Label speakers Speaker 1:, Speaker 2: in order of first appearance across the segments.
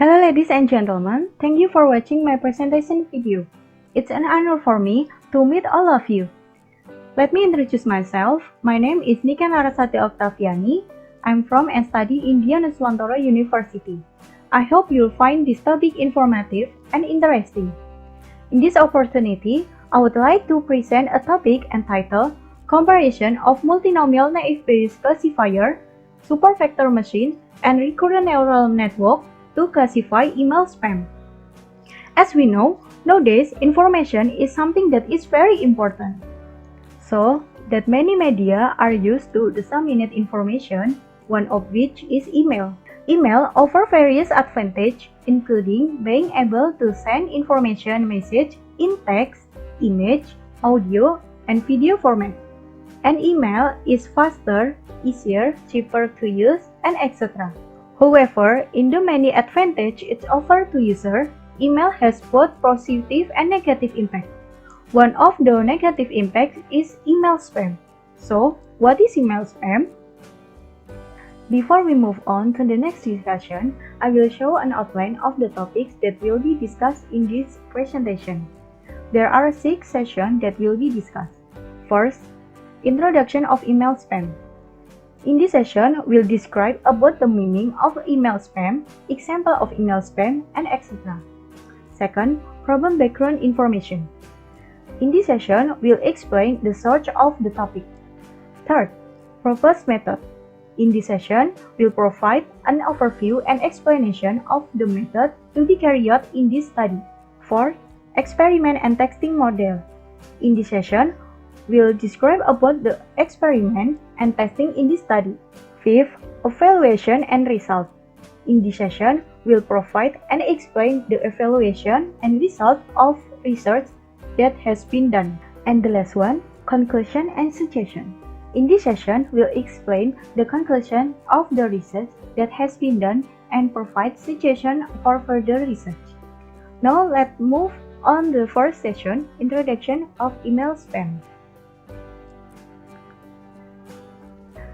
Speaker 1: Hello ladies and gentlemen, thank you for watching my presentation video. It's an honor for me to meet all of you. Let me introduce myself. My name is Nika Narasati Octaviani. I'm from and study in Dianuswantoro University. I hope you'll find this topic informative and interesting. In this opportunity, I would like to present a topic entitled Comparison of Multinomial Naive Bayes Classifier, Supervector Machine, and Recurrent Neural Network to classify email spam. As we know, nowadays information is something that is very important. So, that many media are used to disseminate information, one of which is email. Email offers various advantages, including being able to send information message in text, image, audio, and video format. An email is faster, easier, cheaper to use, and etc. However, in the many advantages it offers to user, email has both positive and negative impact. One of the negative impacts is email spam. So, what is email spam? Before we move on to the next discussion, I will show an outline of the topics that will be discussed in this presentation. There are 6 sessions that will be discussed. First, introduction of email spam. In this session, we'll describe about the meaning of email spam, example of email spam, and etc. Second, problem background information. In this session, we'll explain the source of the topic. Third, proposed method. In this session, we'll provide an overview and explanation of the method to be carried out in this study. Fourth, experiment and testing model. In this session, we'll describe about the experiment and testing in this study. Fifth, evaluation and result. In this session, we'll provide and explain the evaluation and result of research that has been done. And the last one, conclusion and suggestion. In this session, we'll explain the conclusion of the research that has been done and provide suggestion for further research. Now let's move on the first session, introduction of email spam.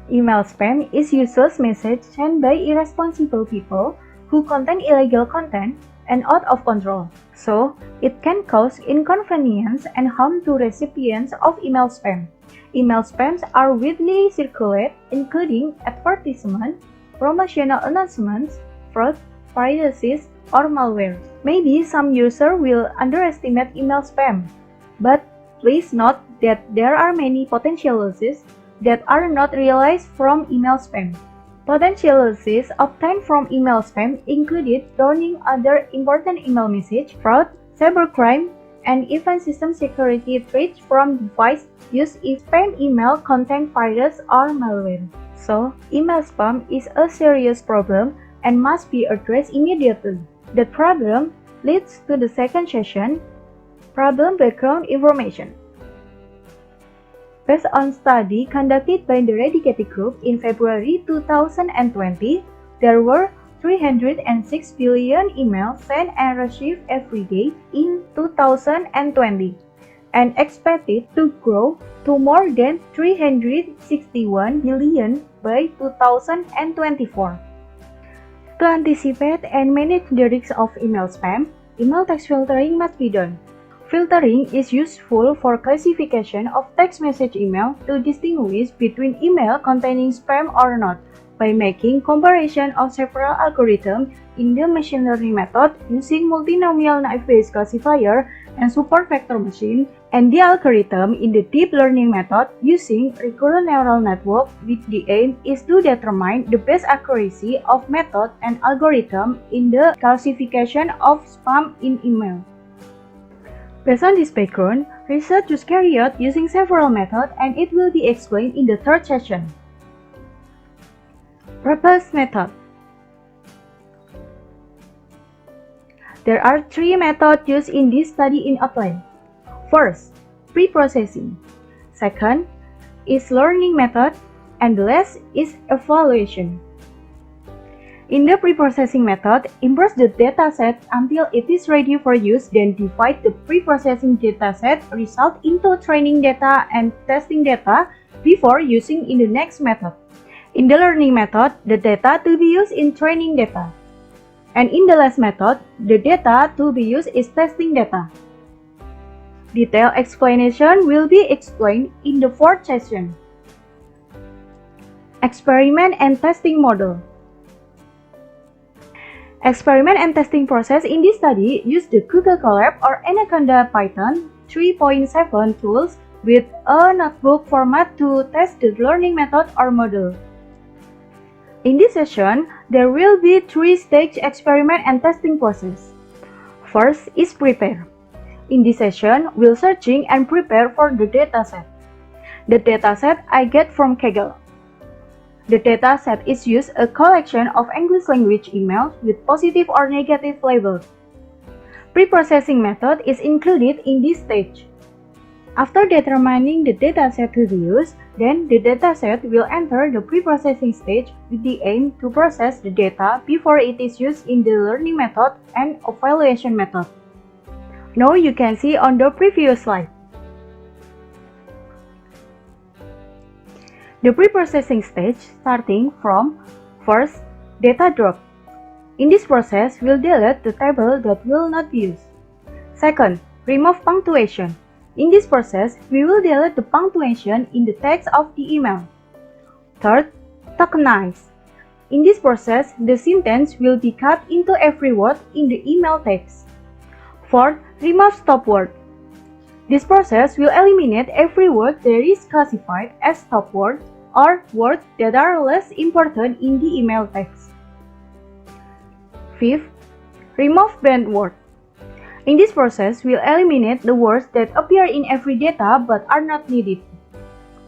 Speaker 1: Email spam is useless message sent by irresponsible people who contain illegal content and out of control. So, it can cause inconvenience and harm to recipients of email spam. Email spams are widely circulated, including advertisement, promotional announcements, fraud, piracy, or malware. Maybe some users will underestimate email spam, but please note that there are many potential losses that are not realized from email spam. Potential losses obtained from email spam included learning other important email message, fraud, cybercrime, and even system security threats from devices used if spam email contain virus or malware. So, email spam is a serious problem and must be addressed immediately. The problem leads to the second session, problem background information. Based on study conducted by the Redicated Group in February 2020, there were 306 billion emails sent and received every day in 2020 and expected to grow to more than 361 billion by 2024. To anticipate and manage the risk of email spam, email text filtering must be done. Filtering is useful for classification of text message email to distinguish between email containing spam or not by making comparison of several algorithms in the machine learning method using multinomial naive Bayes classifier and supervector machine, and the algorithm in the deep learning method using recurrent neural network, with the aim is to determine the best accuracy of method and algorithm in the classification of spam in email. Based on this background, research was carried out using several methods and it will be explained in the third session. Proposed method. There are 3 methods used in this study in outline. First, pre-processing. Second is learning method, and the last is evaluation. In the pre-processing method, import the dataset until it is ready for use, then divide the pre-processing dataset result into training data and testing data before using in the next method. In the learning method, the data to be used in training data. And in the last method, the data to be used is testing data. Detailed explanation will be explained in the fourth session. Experiment and testing model. Experiment and testing process in this study use the Google Colab or Anaconda Python 3.7 tools with a notebook format to test the learning method or model. In this session, there will be three-stage experiment and testing process. First is prepare. In this session, we'll searching and prepare for the dataset. The dataset I get from Kaggle. The dataset is used a collection of English language emails with positive or negative labels. Pre-processing method is included in this stage. After determining the dataset to be used, then the dataset will enter the pre-processing stage with the aim to process the data before it is used in the learning method and evaluation method. Now you can see on the previous slide. The pre-processing stage starting from first, data drop. In this process, we'll delete the table that will not be used. Second, remove punctuation. In this process, we will delete the punctuation in the text of the email. Third, tokenize. In this process, the sentence will be cut into every word in the email text. Fourth, remove stop word. This process will eliminate every word that is classified as stop word or words that are less important in the email text. Fifth, remove banned word. In this process, we'll eliminate the words that appear in every data but are not needed.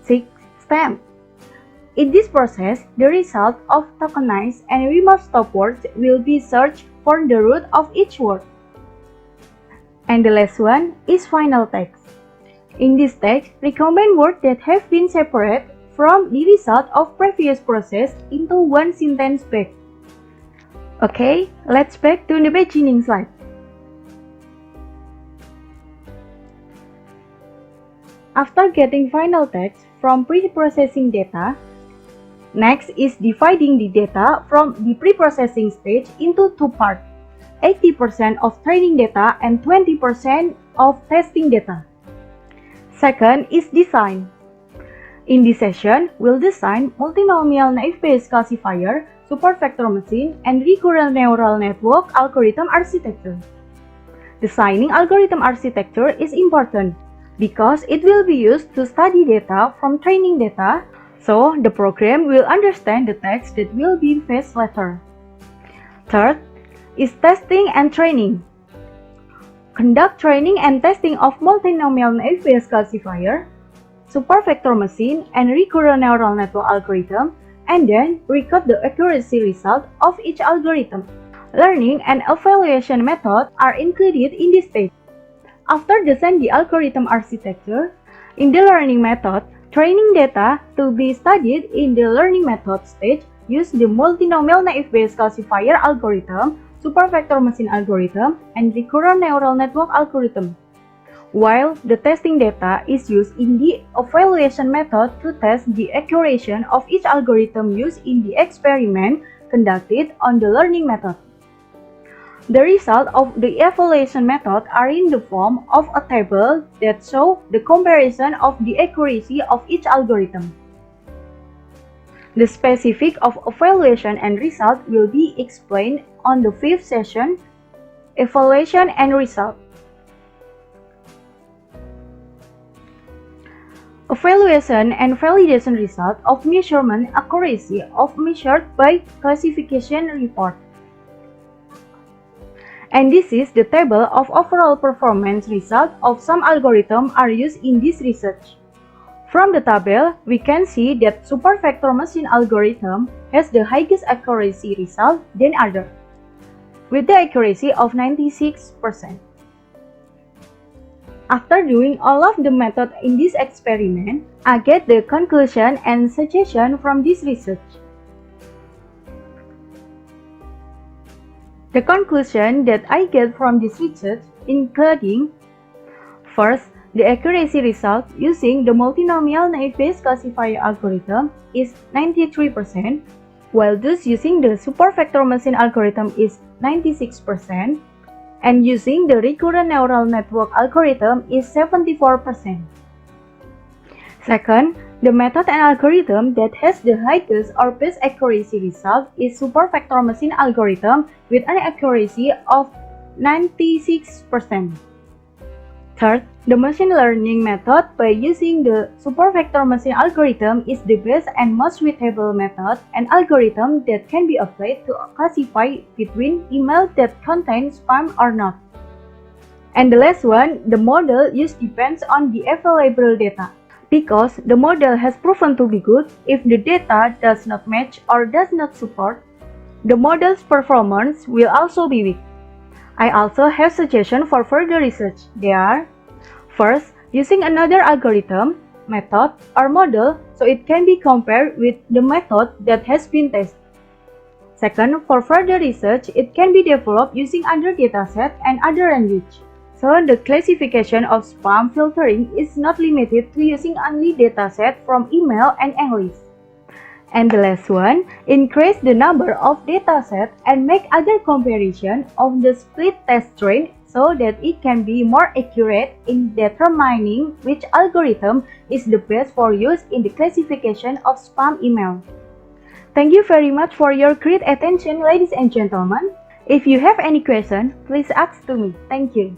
Speaker 1: 6. Stamp. In this process, the result of tokenize and remove stop words will be searched for the root of each word. And the last one is final text. In this text, recombine words that have been separated from the result of previous process into one sentence back. Okay, let's back to the beginning slide. After getting final text from pre-processing data, next is dividing the data from the pre-processing stage into two parts, 80% of training data and 20% of testing data. Second is design. In this session, we'll design multinomial naive Bayes classifier, supervector machine, and recurrent neural network algorithm architecture. Designing algorithm architecture is important because it will be used to study data from training data, so the program will understand the text that will be fed later. Third is testing and training. Conduct training and testing of multinomial naive Bayes classifier, supervector machine, and recurrent neural network algorithm, and then record the accuracy result of each algorithm. Learning and evaluation methods are included in this stage. After design the algorithm architecture, in the learning method, training data to be studied in the learning method stage use the multinomial naive Bayes classifier algorithm, supervector machine algorithm, and recurrent neural network algorithm. While the testing data is used in the evaluation method to test the accuracy of each algorithm used in the experiment conducted on the learning method. The result of the evaluation method are in the form of a table that show the comparison of the accuracy of each algorithm. The specifics of evaluation and result will be explained on the fifth session, Evaluation and Result. Evaluation and validation result of measurement accuracy of measured by classification report. And this is the table of overall performance result of some algorithms are used in this research. From the table, we can see that supervector machine algorithm has the highest accuracy result than other, with the accuracy of 96%. After doing all of the method in this experiment, I get the conclusion and suggestion from this research. The conclusion that I get from this research including: first, the accuracy result using the multinomial naive Bayes classifier algorithm is 93%, while those using the supervector machine algorithm is 96%, and using the recurrent neural network algorithm is 74%. Second, the method and algorithm that has the highest or best accuracy result is supervector machine algorithm with an accuracy of 96%. Third, the machine learning method by using the supervector machine algorithm is the best and most suitable method and algorithm that can be applied to classify between email that contain spam or not. And the last one, the model used depends on the available data. Because the model has proven to be good, if the data does not match or does not support, the model's performance will also be weak. I also have suggestions for further research. They are: first, using another algorithm, method, or model so it can be compared with the method that has been tested. Second, for further research, it can be developed using other dataset and other language. So the classification of spam filtering is not limited to using only dataset from email and English. And the last one, increase the number of datasets and make other comparison of the split test train so that it can be more accurate in determining which algorithm is the best for use in the classification of spam email. Thank you very much for your great attention, ladies and gentlemen. If you have any question, please ask to me. Thank you.